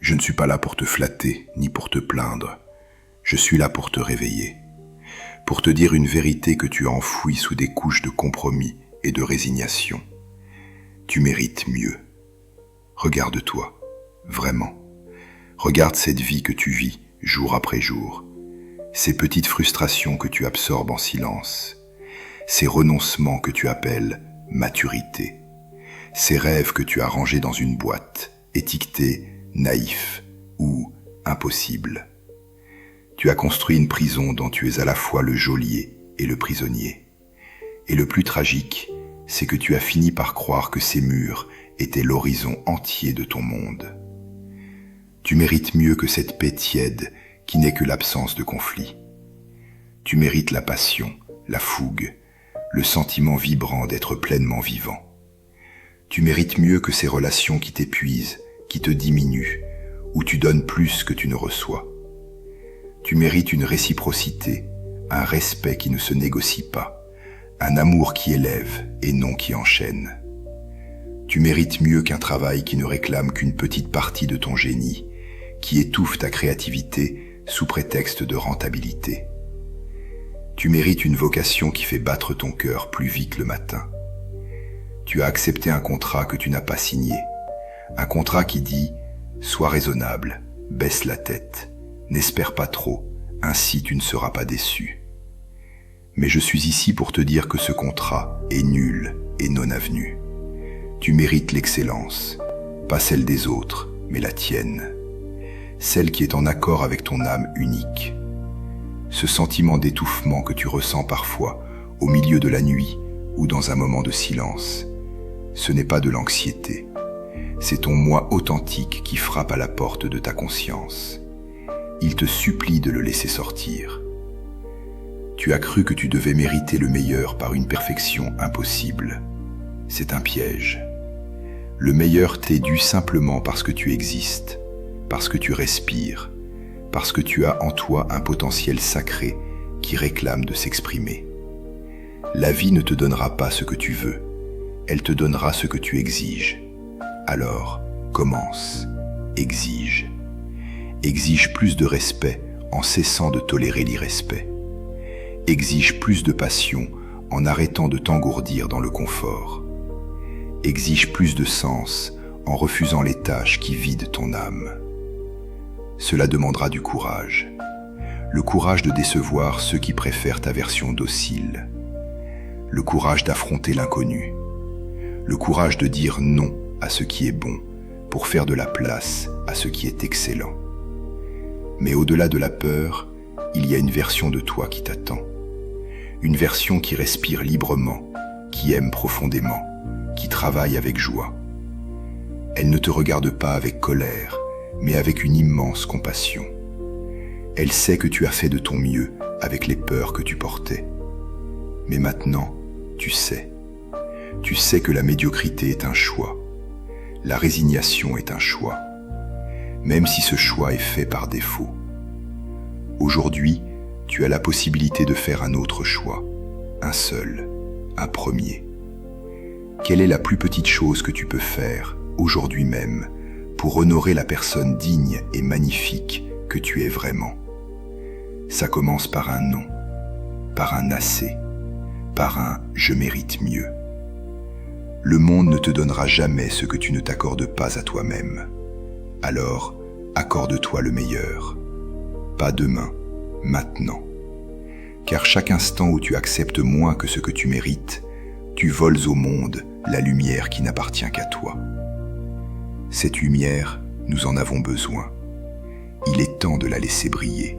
Je ne suis pas là pour te flatter, ni pour te plaindre. Je suis là pour te réveiller, pour te dire une vérité que tu as enfouie sous des couches de compromis et de résignation. Tu mérites mieux. Regarde-toi, vraiment. Regarde cette vie que tu vis, jour après jour. Ces petites frustrations que tu absorbes en silence. Ces renoncements que tu appelles maturité. Ces rêves que tu as rangés dans une boîte, étiquetés naïfs ou impossibles. Tu as construit une prison dont tu es à la fois le geôlier et le prisonnier. Et le plus tragique, c'est que tu as fini par croire que ces murs étaient l'horizon entier de ton monde. Tu mérites mieux que cette paix tiède qui n'est que l'absence de conflit. Tu mérites la passion, la fougue, le sentiment vibrant d'être pleinement vivant. Tu mérites mieux que ces relations qui t'épuisent, qui te diminuent, où tu donnes plus que tu ne reçois. Tu mérites une réciprocité, un respect qui ne se négocie pas, un amour qui élève et non qui enchaîne. Tu mérites mieux qu'un travail qui ne réclame qu'une petite partie de ton génie, qui étouffe ta créativité sous prétexte de rentabilité. Tu mérites une vocation qui fait battre ton cœur plus vite le matin. Tu as accepté un contrat que tu n'as pas signé, un contrat qui dit « Sois raisonnable, baisse la tête, n'espère pas trop, ainsi tu ne seras pas déçu. » Mais je suis ici pour te dire que ce contrat est nul et non avenu. Tu mérites l'excellence, pas celle des autres, mais la tienne. Celle qui est en accord avec ton âme unique. Ce sentiment d'étouffement que tu ressens parfois au milieu de la nuit ou dans un moment de silence, ce n'est pas de l'anxiété. C'est ton moi authentique qui frappe à la porte de ta conscience. Il te supplie de le laisser sortir. Tu as cru que tu devais mériter le meilleur par une perfection impossible. C'est un piège. Le meilleur t'est dû simplement parce que tu existes, parce que tu respires, parce que tu as en toi un potentiel sacré qui réclame de s'exprimer. La vie ne te donnera pas ce que tu veux, elle te donnera ce que tu exiges. Alors, commence, exige. Exige plus de respect en cessant de tolérer l'irrespect. Exige plus de passion en arrêtant de t'engourdir dans le confort. Exige plus de sens en refusant les tâches qui vident ton âme. Cela demandera du courage. Le courage de décevoir ceux qui préfèrent ta version docile. Le courage d'affronter l'inconnu. Le courage de dire non à ce qui est bon pour faire de la place à ce qui est excellent. Mais au-delà de la peur, il y a une version de toi qui t'attend. Une version qui respire librement, qui aime profondément, qui travaille avec joie. Elle ne te regarde pas avec colère, mais avec une immense compassion. Elle sait que tu as fait de ton mieux avec les peurs que tu portais. Mais maintenant, tu sais. Tu sais que la médiocrité est un choix. La résignation est un choix. Même si ce choix est fait par défaut. Aujourd'hui, tu as la possibilité de faire un autre choix. Un seul, un premier. Quelle est la plus petite chose que tu peux faire, aujourd'hui même, pour honorer la personne digne et magnifique que tu es vraiment? Ça commence par un non, par un assez, par un « je mérite mieux ». Le monde ne te donnera jamais ce que tu ne t'accordes pas à toi-même. Alors, accorde-toi le meilleur. Pas demain, maintenant. Car chaque instant où tu acceptes moins que ce que tu mérites, tu voles au monde la lumière qui n'appartient qu'à toi. Cette lumière, nous en avons besoin. Il est temps de la laisser briller.